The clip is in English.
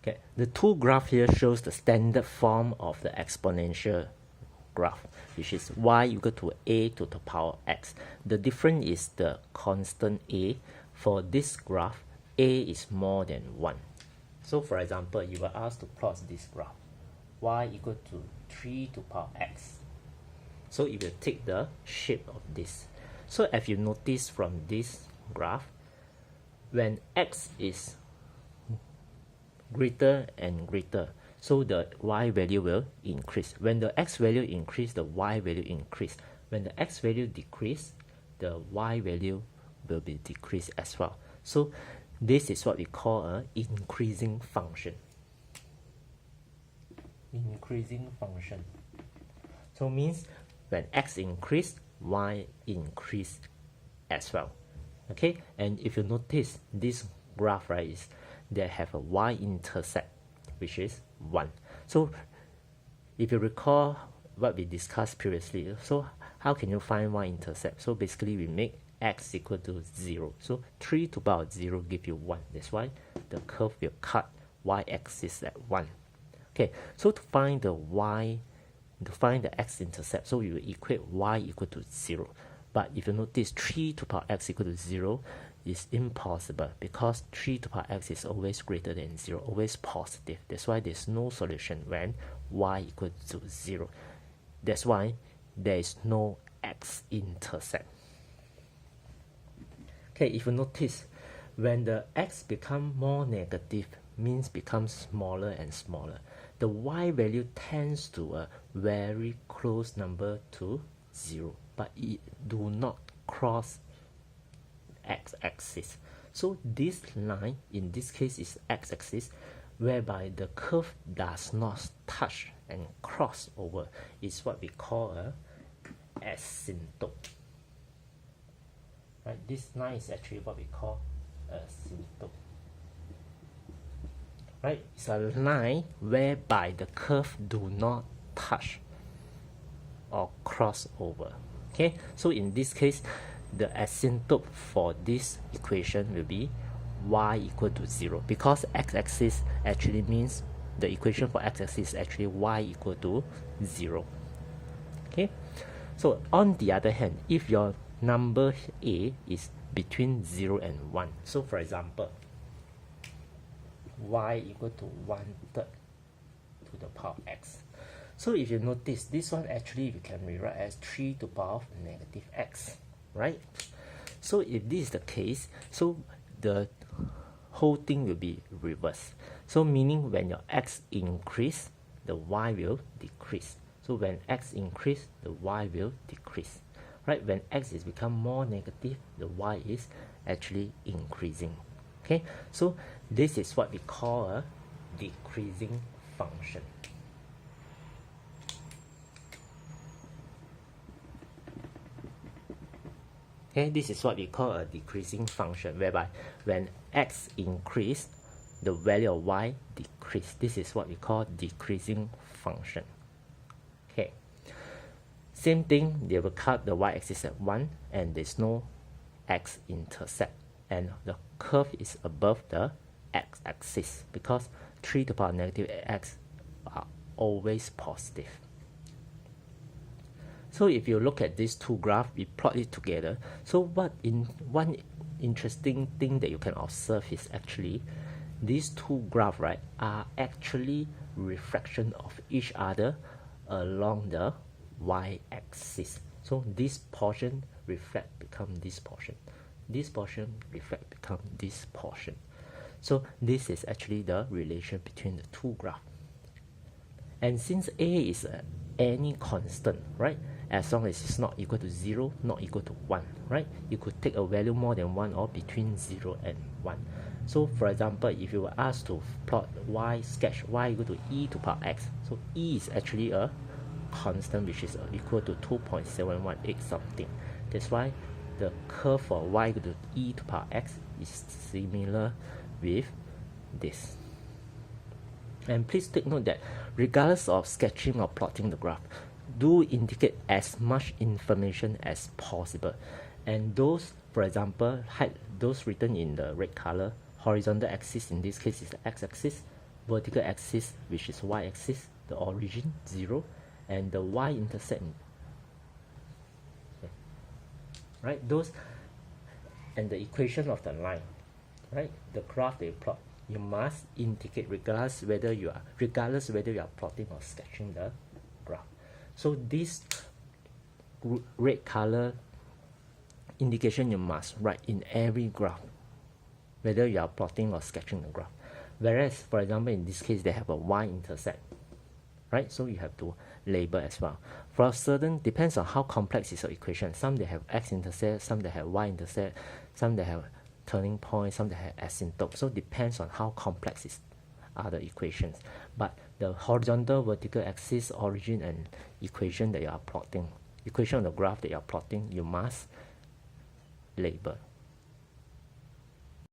Okay, the two graph here shows the standard form of the exponential graph, which is y equal to a to the power x. The difference is the constant a. For this graph, a is more than 1. So for example, you were asked to plot this graph, y equal to 3 to the power x. So it will take the shape of this. So if you notice from this graph, when x is greater and greater, so the y value will increase. When the x value increase, the y value increase. When the x value decrease, the y value will be decreased as well. So this is what we call an increasing function. Increasing function. So means when x increase, y increase as well. Okay, and if you notice this graph, right, is they have a y-intercept, which is 1. So if you recall what we discussed previously, so how can you find y-intercept? So basically we make x equal to 0. So 3 to the power 0 give you 1. That's why the curve will cut y-axis at 1. Okay, so to find the x-intercept, so we will equate y equal to 0. But if you notice 3 to the power x equal to 0 is impossible, because 3 to the power x is always greater than 0, always positive. That's why there's no solution when y equal to 0. That's why there is no x-intercept. Okay, if you notice, when the x become more negative, means becomes smaller and smaller, the y value tends to a very close number to 0, but it do not cross x-axis. So this line in this case is x-axis, whereby the curve does not touch and cross over. Is what we call a asymptote. Right, this line is actually what we call asymptote. Right, it's a line whereby the curve do not touch or cross over. Okay, so in this case, the asymptote for this equation will be y equal to 0, because x-axis actually means the equation for x-axis is actually y equal to 0. Okay, so on the other hand, if your number a is between 0 and 1, so for example, y equal to 1/3 to the power x. So if you notice, this one actually we can rewrite as 3 to the power of negative x, right? So if this is the case, so the whole thing will be reversed. So meaning when your x increase, the y will decrease. So when x increase, the y will decrease. Right? When x is become more negative, the y is actually increasing. Okay? So this is what we call a decreasing function. Okay, this is what we call a decreasing function, whereby when x increase, the value of y decrease. This is what we call decreasing function. Okay, same thing, they will cut the y-axis at 1, and there's no x-intercept, and the curve is above the x-axis, because 3 to the power negative x are always positive. So if you look at these two graphs, we plot it together. So one interesting thing that you can observe is actually these two graphs, right, are actually reflection of each other along the y-axis. So this portion reflect become this portion. This portion reflect become this portion. So this is actually the relation between the two graphs. And since a is any constant, right, as long as it's not equal to 0, not equal to 1, right, you could take a value more than 1 or between 0 and 1. So for example, if you were asked to plot sketch y equal to e to the power x, so e is actually a constant which is equal to 2.718 something. That's why the curve for y equal to e to the power x is similar with this. And please take note that regardless of sketching or plotting the graph, do indicate as much information as possible. And those, for example, those written in the red color, horizontal axis in this case is the x-axis, vertical axis, which is y-axis, the origin 0, and the y-intercept, okay, right? Those and the equation of the line, right? The graph they plot, you must indicate regardless whether you are plotting or sketching the graph. So this red color indication you must write in every graph, whether you are plotting or sketching the graph. Whereas, for example, in this case, they have a y-intercept, right? So you have to label as well. For certain, depends on how complex is your equation. Some they have x-intercept, some they have y-intercept, some they have turning point, some they have asymptote. So depends on how complex are the equations. But the horizontal, vertical axis, origin, and equation that you are plotting, equation of the graph that you are plotting, you must label.